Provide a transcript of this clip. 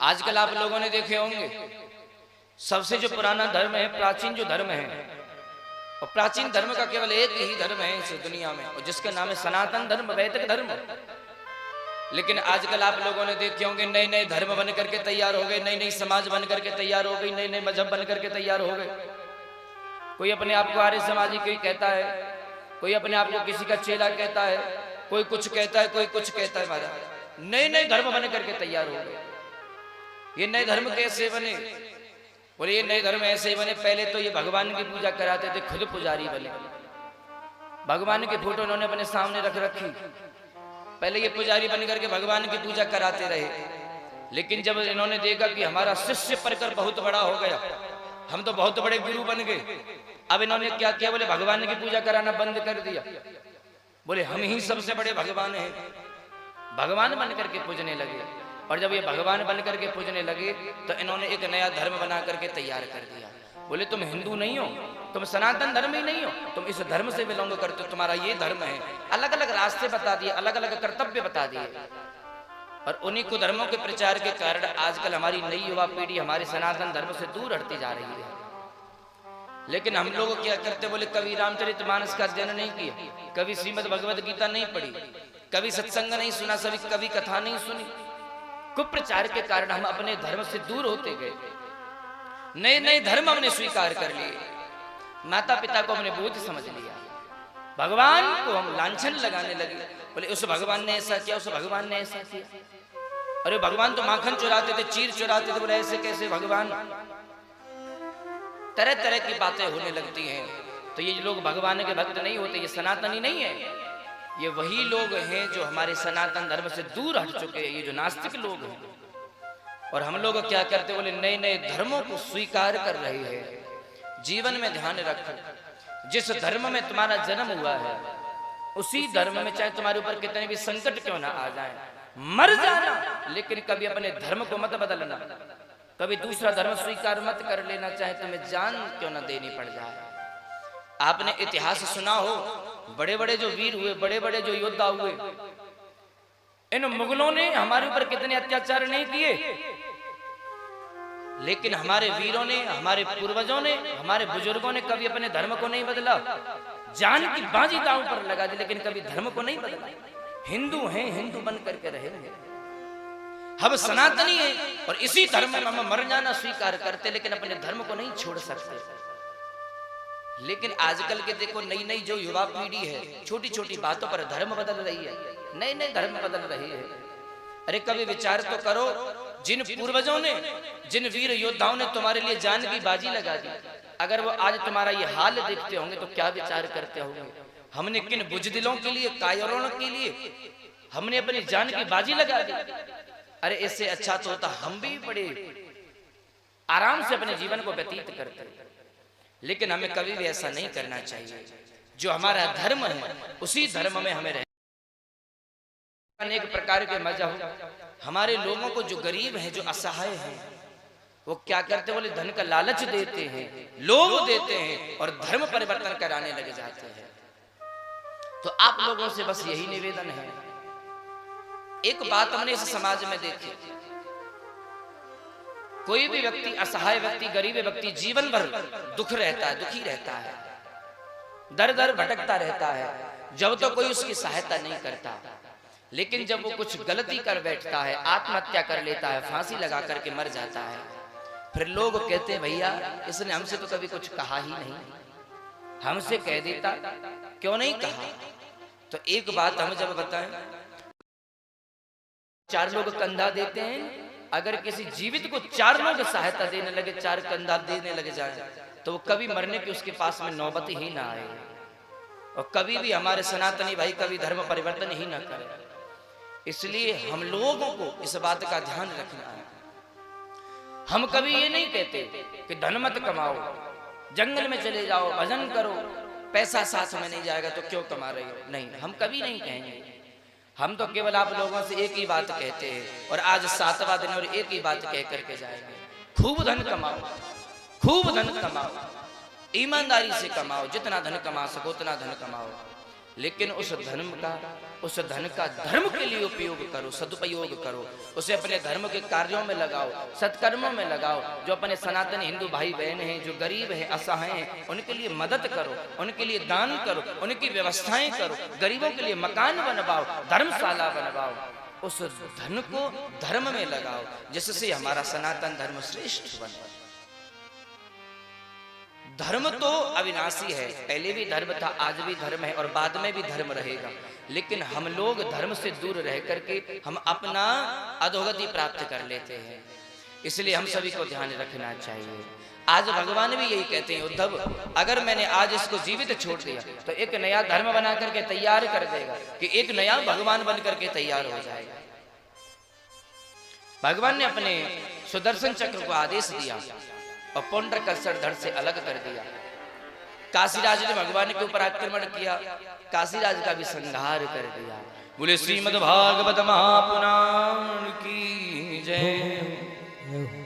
आजकल आप लोगों ने देखे होंगे सबसे जो पुराना धर्म है, प्राचीन जो धर्म है, और प्राचीन धर्म का केवल एक ही धर्म है इस दुनिया में, और जिसका नाम है सनातन धर्म, वैदिक धर्म। लेकिन आजकल आप लोगों ने देखे होंगे नए नए धर्म बन करके तैयार हो गए, नई नई समाज बन करके तैयार हो गई, नए नए मजहब बन करके तैयार हो गए। कोई अपने आप को आर्य समाजी कोई कहता है, कोई अपने आप को किसी का चेला कहता है, कोई कुछ कहता है, कोई कुछ कहता है। महाराज नए नए धर्म बन करके तैयार हो गए। ये नए धर्म कैसे बने? बोले ये नए धर्म ऐसे बने, पहले तो ये भगवान की पूजा कराते थे, खुद पुजारी बने, भगवान की फोटो इन्होंने अपने सामने रख रखी, पहले ये पुजारी बन करके भगवान की पूजा कराते रहे। लेकिन जब इन्होंने देखा कि हमारा शिष्य परकर बहुत बड़ा हो गया, हम तो बहुत बड़े गुरु बन गए, अब इन्होंने क्या किया? बोले भगवान की पूजा कराना बंद कर दिया। बोले हम ही सबसे बड़े भगवान हैं, भगवान बन करके पूजने लगे। और जब ये भगवान बन करके पूजने लगे तो इन्होंने एक नया धर्म बना करके तैयार कर दिया। बोले तुम हिंदू नहीं हो, तुम सनातन धर्म ही नहीं हो, तुम इस धर्म से बिलोंग करते हो, तुम्हारा ये धर्म है। अलग अलग रास्ते बता दिए, अलग अलग कर्तव्य बता दिए। और उन्हीं को धर्मों के प्रचार के कारण आजकल हमारी नई युवा पीढ़ी हमारे सनातन धर्म से दूर हटती जा रही है। लेकिन हम लोग क्या करते? बोले कभी रामचरितमानस का अध्ययन नहीं किया, कभी श्रीमद् भगवद गीता नहीं पढ़ी, कभी सत्संग नहीं सुना, कभी कथा नहीं सुनी। कुप्रचार के कारण हम अपने धर्म से दूर होते गए, नए नए धर्म हमने स्वीकार कर लिए, माता पिता को हमने बोझ समझ लिया, भगवान को हम लांछन लगाने लगे। बोले उस भगवान ने ऐसा किया, उस भगवान ने ऐसा किया। अरे भगवान तो माखन चुराते थे, चीर चुराते थे, बोले ऐसे कैसे भगवान? तरह तरह की बातें होने लगती हैं। तो ये लोग भगवान के भक्त नहीं होते, ये सनातनी नहीं है, ये वही लोग हैं जो हमारे सनातन धर्म से दूर हट चुके हैं, ये जो नास्तिक लोग हैं। और हम लोग क्या करते? बोले नए नए धर्मों को स्वीकार कर रहे हैं। जीवन में ध्यान रखो, जिस धर्म में तुम्हारा जन्म हुआ है उसी धर्म में चाहे तुम्हारे ऊपर कितने भी संकट क्यों ना आ जाए, मर जाना, लेकिन कभी अपने धर्म को मत बदलना, कभी दूसरा धर्म स्वीकार मत कर लेना, चाहे तुम्हें जान क्यों ना देनी पड़ जाए। आपने इतिहास सुना हो, बड़े बड़े जो वीर हुए, बड़े बड़े जो योद्धा हुए, इन मुगलों ने हमारे ऊपर कितने अत्याचार नहीं किए, लेकिन हमारे वीरों ने, हमारे पूर्वजों ने, हमारे बुजुर्गों ने कभी अपने धर्म को नहीं बदला। जान की बाजी दांव पर लगा दी, लेकिन कभी धर्म को नहीं बदला। हिंदू हैं, हिंदू बन करके रहेंगे, हम सनातनी हैं और इसी धर्म में हम मर जाना स्वीकार करते, लेकिन अपने धर्म को नहीं छोड़ सकते। लेकिन आजकल के देखो नई नई जो युवा पीढ़ी है, छोटी छोटी बातों पर धर्म बदल रही है, नए नए धर्म बदल रही है। अरे कभी विचार तो करो, जिन पूर्वजों ने, जिन वीर योद्धाओं ने तुम्हारे लिए जान की बाजी लगा दी, अगर वो आज तुम्हारा ये हाल देखते होंगे तो क्या विचार करते होंगे? हमने किन बुजदिलों के लिए, कायरों के लिए हमने अपनी जान की बाजी लगा दी। अरे इससे अच्छा तो होता हम भी बड़े आराम से अपने जीवन को व्यतीत करते, लेकिन हमें कभी भी ऐसा नहीं करना चाहिए। जो हमारा धर्म है उसी धर्म में हमें रहना। अनेक प्रकार के मजहब हमारे लोगों को, जो गरीब हैं, जो असहाय हैं, वो क्या करते? बोले धन का लालच देते हैं, लोभ देते हैं और धर्म परिवर्तन कराने लगे जाते हैं। तो आप लोगों से बस यही निवेदन है। एक बात हमने इस समाज में देखी, कोई भी व्यक्ति, असहाय व्यक्ति, गरीब व्यक्ति जीवन भर दुख रहता है, दुखी रहता है, दर दर भटकता रहता है, जब तो कोई उसकी सहायता नहीं करता। लेकिन जब वो कुछ गलती कर बैठता है, आत्महत्या कर लेता है, फांसी लगा करके मर जाता है, फिर लोग कहते हैं भैया इसने हमसे तो कभी कुछ कहा ही नहीं, हमसे कह देता, क्यों नहीं कहा? तो एक बात हम जब बताएं, 4 लोग कंधा देते हैं, अगर किसी जीवित को 4 लोग सहायता देने लगे, 4 कंधा देने लगे जाए, तो वो कभी मरने की उसके पास में नौबत ही ना आए। और कभी भी हमारे सनातनी भाई कभी धर्म परिवर्तन ही ना करे। इसलिए हम लोगों को इस बात का ध्यान रखना है। हम कभी ये नहीं कहते कि धन मत कमाओ, जंगल में चले जाओ, भजन करो, पैसा साथ में नहीं जाएगा तो क्यों कमा रहे हो? नहीं, हम कभी नहीं कहेंगे। हम तो केवल आप लोगों से एक ही बात कहते हैं, और आज 7वां दिन और एक ही बात कह करके जाएंगे, खूब धन कमाओ, खूब धन कमाओ, ईमानदारी से कमाओ, जितना धन कमा सको उतना धन कमाओ। लेकिन उस धन का धर्म के लिए उपयोग करो, सदुपयोग करो, उसे अपने धर्म के कार्यों में लगाओ, सत्कर्मों में लगाओ। जो अपने सनातन हिंदू भाई बहन हैं, जो गरीब हैं, असहाय हैं, उनके लिए मदद करो, उनके लिए दान करो, उनकी व्यवस्थाएं करो, गरीबों के लिए मकान बनवाओ, धर्मशाला बनवाओ। उस धन को धर्म में लगाओ, जिससे हमारा सनातन धर्म श्रेष्ठ बने। धर्म तो अविनाशी है, पहले भी धर्म था, आज भी धर्म है और बाद में भी धर्म रहेगा। लेकिन हम लोग धर्म से दूर रह करके हम अपना अधोगति प्राप्त कर लेते हैं, इसलिए हम सभी को ध्यान रखना चाहिए। आज भगवान भी यही कहते हैं, उद्धव अगर मैंने आज इसको जीवित छोड़ दिया तो एक नया धर्म बना करके तैयार कर देगा, कि एक नया भगवान बन करके तैयार हो जाएगा। भगवान ने अपने सुदर्शन चक्र को आदेश दिया और पुंडरकाक्षर धड़ से अलग कर दिया। काशीराज ने भगवान के ऊपर आक्रमण किया, काशीराज का भी संहार कर दिया। बोले श्रीमद् भागवत महापुराण की जय।